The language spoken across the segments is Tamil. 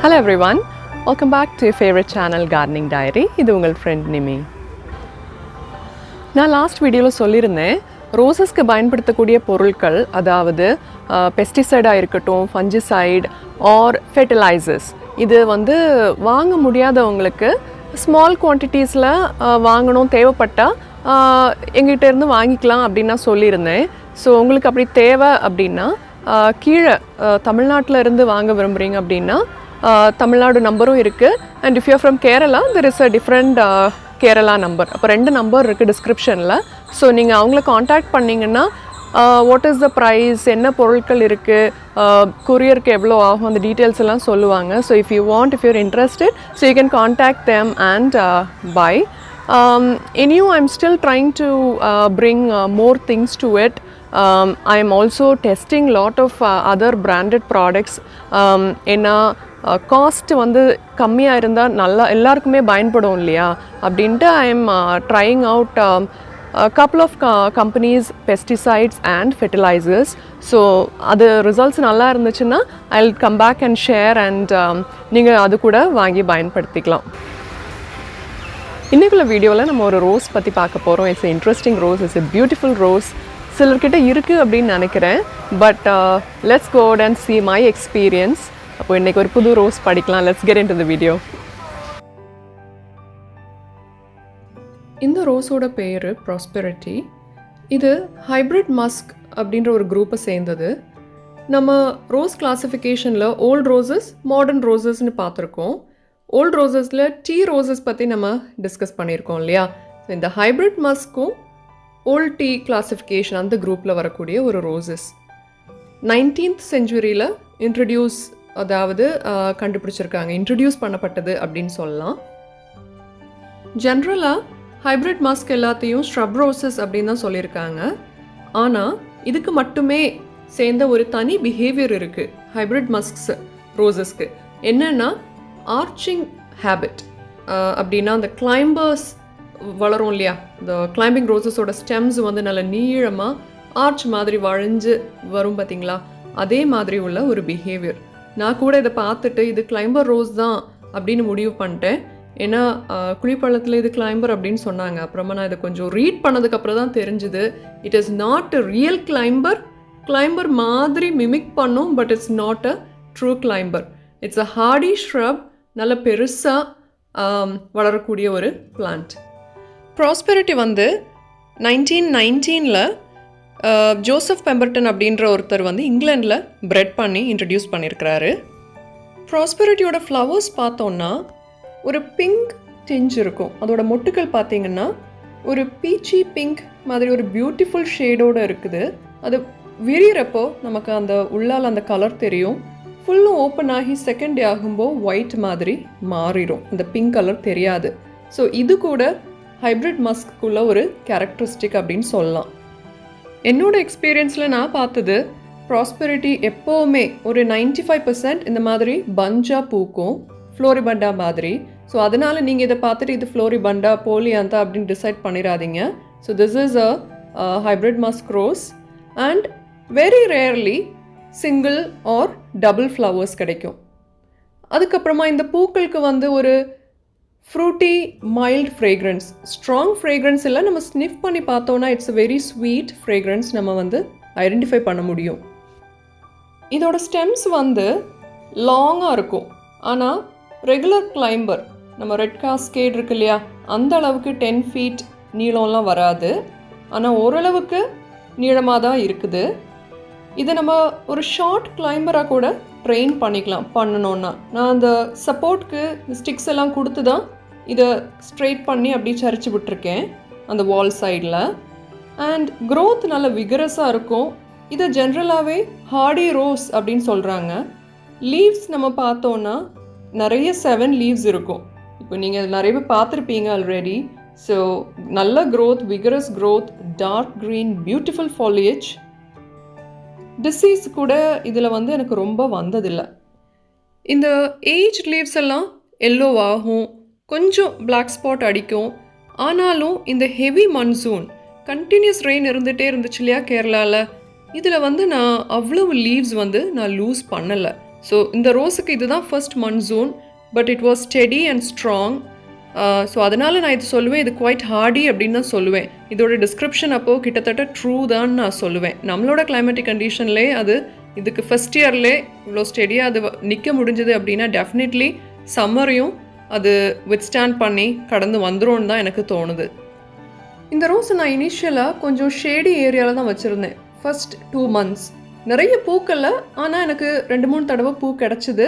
Hello everyone, welcome back to your favorite channel Gardening Diary. இது உங்கள் ஃப்ரெண்ட் நிமி. நான் லாஸ்ட் வீடியோவில் சொல்லியிருந்தேன் ரோசஸ்க்கு பயன்படுத்தக்கூடிய பொருட்கள், அதாவது பெஸ்டிசைடாக இருக்கட்டும், ஃபஞ்சிசைட் ஆர் ஃபெர்டிலைசர்ஸ், இது வாங்க முடியாதவங்களுக்கு ஸ்மால் குவான்டிட்டிஸில் வாங்கணும் தேவைப்பட்டால் எங்கிட்ட இருந்து வாங்கிக்கலாம் அப்படின்னு நான் சொல்லியிருந்தேன். ஸோ உங்களுக்கு அப்படி தேவை அப்படின்னா கீழே தமிழ்நாட்டில் இருந்து வாங்க விரும்புகிறீங்க அப்படின்னா தமிழ்நாடு நம்பரும் இருக்குது. And if you from Kerala there is a different Kerala number. அப்போ 2 நம்பர் இருக்குது டிஸ்கிரிப்ஷனில். ஸோ நீங்கள் அவங்கள காண்டாக்ட் பண்ணிங்கன்னா வாட் இஸ் த ப்ரைஸ், என்ன பொருட்கள் இருக்குது, கொரியருக்கு எவ்வளோ ஆகும், அந்த டீட்டெயில்ஸ் எல்லாம் சொல்லுவாங்க. So if you're interested, so you can contact them and bye. Anyway, I'm still trying to bring more things to it. I am also testing lot of other branded products. ஏன்னா காஸ்ட் கம்மியாக இருந்தால் நல்லா எல்லாருக்குமே பயன்படும் இல்லையா அப்படின்ட்டு I am trying out couple of companies, pesticides and fertilizers. So அது ரிசல்ட்ஸ் நல்லா இருந்துச்சுன்னா I'll come back and share and நீங்கள் அது கூட வாங்கி பயன்படுத்திக்கலாம். இன்றைக்குள்ள வீடியோவில் நம்ம ஒரு ரோஸ் பற்றி பார்க்க போகிறோம். It's interesting rose, it's a beautiful rose. சிலர்கிட்ட இருக்குது அப்படின்னு நினைக்கிறேன். But let's go and see my experience. அப்போ இன்றைக்கி ஒரு புது ரோஸ் படிக்கலாம். Let's get into the video. இந்த ரோஸோட பேர் ப்ராஸ்பெரிட்டி. இது ஹைப்ரிட் மஸ்க் அப்படின்ற ஒரு குரூப்பை சேர்ந்தது. நம்ம ரோஸ் கிளாஸிஃபிகேஷனில் ஓல்ட் ரோசஸ், மாடர்ன் ரோசஸ்ன்னு பார்த்துருக்கோம். ஓல்ட் ரோசஸில் டீ ரோசஸ் பற்றி நம்ம டிஸ்கஸ் பண்ணியிருக்கோம் இல்லையா. இந்த ஹைப்ரிட் மஸ்க்கும் ஓல்ட் டீ கிளாஸிஃபிகேஷன் அந்த குரூப்பில் வரக்கூடிய ஒரு ரோசஸ். 19th செஞ்சுரியில் கண்டுபிடிச்சிருக்காங்க, இன்ட்ரடியூஸ் பண்ணப்பட்டது அப்படின்னு சொல்லலாம். ஜென்ரலாக ஹைப்ரிட் மஸ்க் எல்லாத்தையும் ஸ்ரப் ரோசஸ் அப்படின்னு தான் சொல்லியிருக்காங்க. ஆனால் இதுக்கு மட்டுமே சேர்ந்த ஒரு தனி பிஹேவியர் இருக்குது ஹைப்ரிட் மஸ்க்ஸ் ரோசஸ்க்கு. என்னென்னா ஆர்ச்சிங் ஹேபிட். அப்படின்னா அந்த கிளைம்பர்ஸ் வளரும் இல்லையா, இந்த கிளைம்பிங் ரோசஸோட ஸ்டெம்ஸ் நல்ல நீளமாக ஆர்ச் மாதிரி வளைஞ்சு வரும் பார்த்தீங்களா, அதே மாதிரி உள்ள ஒரு பிஹேவியர். நான் கூட இதை பார்த்துட்டு இது கிளைம்பர் ரோஸ் தான் அப்படின்னு முடிவு பண்ணிட்டேன். ஏன்னா குளிப்பழத்தில் இது கிளைம்பர் அப்படின்னு சொன்னாங்க. அப்புறமா நான் இதை கொஞ்சம் ரீட் பண்ணதுக்கப்புறம் தான் தெரிஞ்சுது it is not a real climber. Climber மாதிரி மிமிக் பண்ணும், but it's not a true climber. It's a hardy shrub, நல்ல பெருசாக வளரக்கூடிய ஒரு பிளான்ட். ப்ராஸ்பெரிட்டி 1919 ஜோசப் பெம்பர்டன் அப்படின்ற ஒருத்தர் இங்கிலாண்டில் பிரெட் பண்ணி இன்ட்ரடியூஸ் பண்ணியிருக்கிறாரு. ப்ராஸ்பெரிட்டியோட ஃப்ளவர்ஸ் பார்த்தோன்னா ஒரு பிங்க் டிஞ்ச் இருக்கும். அதோட மொட்டுக்கள் பார்த்தீங்கன்னா ஒரு பீச்சி பிங்க் மாதிரி ஒரு பியூட்டிஃபுல் ஷேடோடு இருக்குது. அது விரிகிறப்போ நமக்கு அந்த உள்ளால் அந்த கலர் தெரியும். ஃபுல்லும் ஓப்பன் ஆகி செகண்ட் டே ஆகும்போது ஒயிட் மாதிரி மாறிடும், அந்த பிங்க் கலர் தெரியாது. ஸோ இது கூட ஹைப்ரிட் மஸ்க்குள்ள ஒரு கேரக்டரிஸ்டிக் அப்படின்னு சொல்லலாம். என்னோட எக்ஸ்பீரியன்ஸில் நான் பார்த்தது ப்ராஸ்பெரிட்டி எப்போவுமே ஒரு 95% இந்த மாதிரி பஞ்சாக பூக்கும், ஃப்ளோரிபண்டா மாதிரி. ஸோ அதனால் நீங்கள் இதை பார்த்துட்டு இது ஃப்ளோரிபண்டா போலியாந்தா அப்படின்னு டிசைட் பண்ணிடாதீங்க. So this is a hybrid musk rose and very rarely single or double flowers கிடைக்கும். அதுக்கப்புறமா இந்த பூக்களுக்கு ஒரு fruity mild fragrance, strong fragrance இல்லை. நம்ம ஸ்னிஃப் பண்ணி பார்த்தோன்னா it's a very sweet fragrance நம்ம ஐடென்டிஃபை பண்ண முடியும். இதோட ஸ்டெம்ஸ் லாங்காக இருக்கும். ஆனால் ரெகுலர் கிளைம்பர், நம்ம ரெட் காஸ்கேட் இருக்கு இல்லையா, அந்த அளவுக்கு 10 feet நீளம்லாம் வராது. ஆனால் ஓரளவுக்கு நீளமாக தான் இருக்குது. இதை நம்ம ஒரு ஷார்ட் கிளைம்பராக கூட ட்ரெயின் பண்ணணுன்னா நான் அந்த சப்போர்ட்க்கு ஸ்டிக்ஸ் எல்லாம் கொடுத்து தான் இதை ஸ்ட்ரெயிட் பண்ணி அப்படியே சரிச்சு விட்டுருக்கேன் அந்த வால் சைடில். அண்ட் க்ரோத் நல்ல விகரஸாக இருக்கும். இதை ஜென்ரலாகவே ஹார்டி ரோஸ் அப்படின்னு சொல்கிறாங்க. லீவ்ஸ் நம்ம பார்த்தோன்னா நிறைய 7 லீவ்ஸ் இருக்கும். இப்போ நீங்கள் நிறைய பேர் பார்த்துருப்பீங்க ஆல்ரெடி. ஸோ நல்ல growth, vigorous growth, dark green, beautiful foliage. Disease கூட இதில் எனக்கு ரொம்ப வந்ததில்லை. இந்த ஏஜ் லீவ்ஸ் எல்லாம் எல்லோ ஆகும், கொஞ்சம் பிளாக் ஸ்பாட் அடிக்கும். ஆனாலும் இந்த ஹெவி மன்சூன், கண்டினியூஸ் ரெயின் இருந்துகிட்டே இருந்துச்சு இல்லையா கேரளாவில், இதில் நான் அவ்வளவு லீவ்ஸ் நான் லூஸ் பண்ணலை. ஸோ இந்த ரோஸுக்கு இதுதான் first monsoon, but it was steady and strong. So அதனால் நான் இது சொல்லுவேன், இது குவைட் ஹார்டி அப்படின்னு தான் சொல்லுவேன். இதோட டிஸ்கிரிப்ஷன் அப்போது கிட்டத்தட்ட ட்ரூ தான் நான் சொல்லுவேன். நம்மளோட கிளைமேட்டிக் கண்டிஷன்லேயே அது இதுக்கு ஃபஸ்ட் இயர்லேயே இவ்வளோ ஸ்டெடியாக அது நிற்க முடிஞ்சது அப்படின்னா டெஃபினெட்லி சம்மரையும் அது வித்ஸ்டாண்ட் பண்ணி கடந்து வந்துரும்னு தான் எனக்கு தோணுது. இந்த ரோஸை நான் இனிஷியலாக கொஞ்சம் ஷேடி ஏரியாவில் தான் வச்சுருந்தேன் ஃபர்ஸ்ட் 2 months. நிறைய பூக்கள்ல, ஆனால் எனக்கு 2-3 தடவை பூ கிடச்சிது.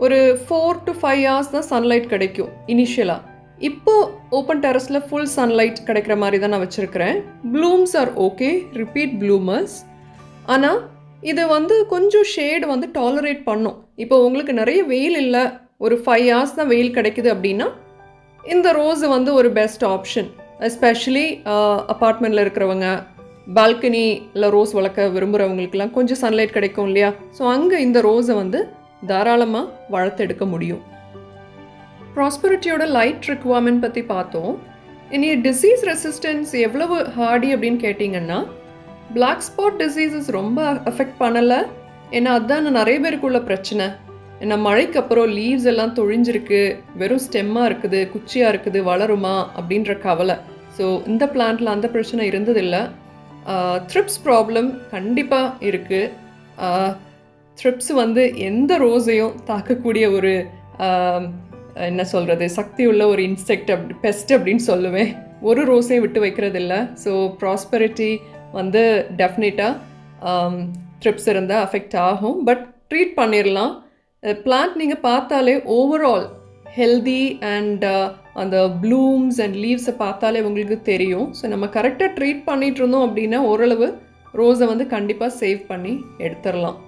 ஒரு 4 to 5 hours தான் சன்லைட் கிடைக்கும் இனிஷியலாக. இப்போது ஓப்பன் டெரஸில் ஃபுல் சன்லைட் கிடைக்கிற மாதிரி தான் நான் வச்சுருக்கிறேன். Blooms are okay, repeat bloomers. ஆனால் இது வந்து கொஞ்சம் ஷேடு வந்து டாலரேட் பண்ணும். இப்போ உங்களுக்கு நிறைய வெயில் இல்லை, ஒரு 5 hours தான் வெயில் கிடைக்குது அப்படின்னா இந்த ரோஸு வந்து ஒரு பெஸ்ட் ஆப்ஷன். எஸ்பெஷலி அப்பார்ட்மெண்ட்டில் இருக்கிறவங்க, பால்கனியில் ரோஸ் வளர்க்க விரும்புகிறவங்களுக்கெல்லாம் கொஞ்சம் சன்லைட் கிடைக்கும் இல்லையா? ஸோ அங்கே இந்த ரோஸை வந்து தாராளமாக வளர்த்தெடுக்க முடியும். ப்ராஸ்பெரிட்டியோட லைட் ரிக்வயர்மெண்ட் பற்றி பார்த்தோம். இனி டிசீஸ் ரெசிஸ்டன்ஸ் எவ்வளவு ஹார்டி அப்படின்னு கேட்டிங்கன்னா, பிளாக் ஸ்பாட் டிசீசஸ் ரொம்ப அஃபெக்ட் பண்ணலை. ஏன்னா அதுதான் நிறைய பேருக்குள்ள பிரச்சனை. ஏன்னா மழைக்கு அப்புறம் லீவ்ஸ் எல்லாம் தொழிஞ்சிருக்கு, வெறும் ஸ்டெம்மாக இருக்குது, குச்சியாக இருக்குது, வளருமா அப்படின்ற கவலை. ஸோ இந்த பிளான்ட்டில் அந்த பிரச்சனை இருந்ததில்லை. த்ரிப்ஸ் ப்ராப்ளம் கண்டிப்பாக இருக்குது. த்ரிப்ஸ் வந்து எந்த ரோஸையும் தாக்கக்கூடிய ஒரு என்ன சொல்கிறது, சக்தி உள்ள ஒரு இன்செக்ட் பெஸ்ட் அப்படின்னு சொல்லுவேன். ஒரு ரோஸையும் விட்டு வைக்கிறதில்ல. ஸோ ப்ராஸ்பெரிட்டி வந்து டெஃபினட்டாக த்ரிப்ஸ் இருந்தால் அஃபெக்ட் ஆகும், பட் ட்ரீட் பண்ணிடலாம். பிளான்ட் நீங்கள் பார்த்தாலே ஓவரால் ஹெல்தி அண்ட் அந்த ப்ளூம்ஸ் அண்ட் லீவ்ஸை பார்த்தாலே உங்களுக்கு தெரியும். ஸோ நம்ம கரெக்டாக ட்ரீட் பண்ணிகிட்டு இருந்தோம் அப்படின்னா ஓரளவு ரோஸை வந்து கண்டிப்பாக சேவ் பண்ணி எடுத்துடலாம்.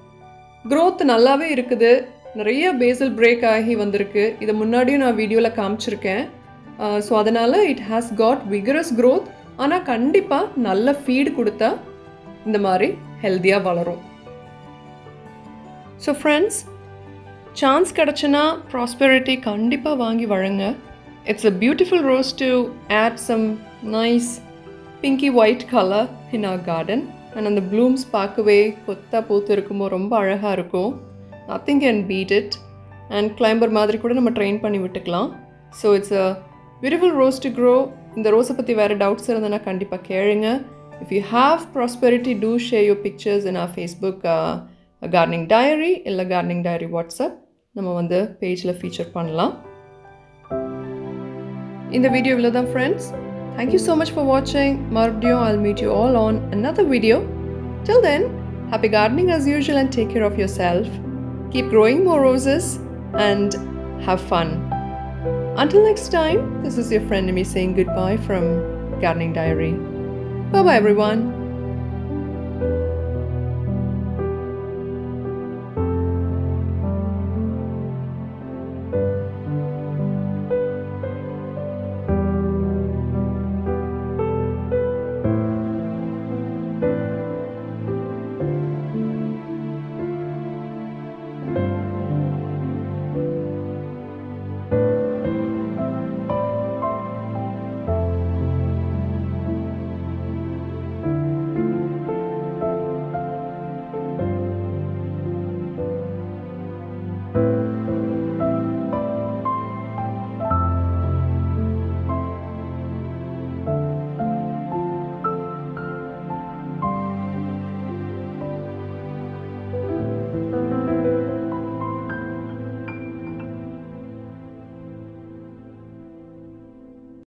க்ரோத் நல்லாவே இருக்குது. நிறைய பேசல் பிரேக் ஆகி வந்திருக்கு. இதை முன்னாடியும் நான் வீடியோவில் காமிச்சிருக்கேன். ஸோ அதனால் it has got vigorous growth. ஆனால் கண்டிப்பாக நல்ல ஃபீடு கொடுத்தா இந்த மாதிரி ஹெல்த்தியாக வளரும். ஸோ ஃப்ரெண்ட்ஸ், சான்ஸ் கிடச்சுன்னா ப்ராஸ்பெரிட்டி கண்டிப்பாக வாங்கி வழங்க. It's a beautiful rose to add some nice pinky white colour in our garden. And அந்த ப்ளூம்ஸ் பார்க்கவே கொத்தா பூத்து இருக்கும்போது ரொம்ப அழகாக இருக்கும். Nothing can beat it. And climber மாதிரி கூட நம்ம ட்ரெயின் பண்ணி விட்டுக்கலாம். So it's a beautiful rose to grow. இந்த ரோஸை பற்றி வேறு டவுட்ஸ் இருந்ததுன்னா கண்டிப்பாக கேளுங்க. If you have prosperity, do share your pictures in our Facebook gardening diary இல்லை கார்டனிங் டைரி வாட்ஸ்அப் நம்ம வந்து பேஜில் ஃபீச்சர் பண்ணலாம். இந்த வீடியோவில் தான் friends. Thank you so much for watching. Marbdiyo, I'll meet you all on another video. Till then, happy gardening as usual and take care of yourself. Keep growing more roses and have fun. Until next time, this is your friend Nimi saying goodbye from Gardening Diary. Bye bye everyone.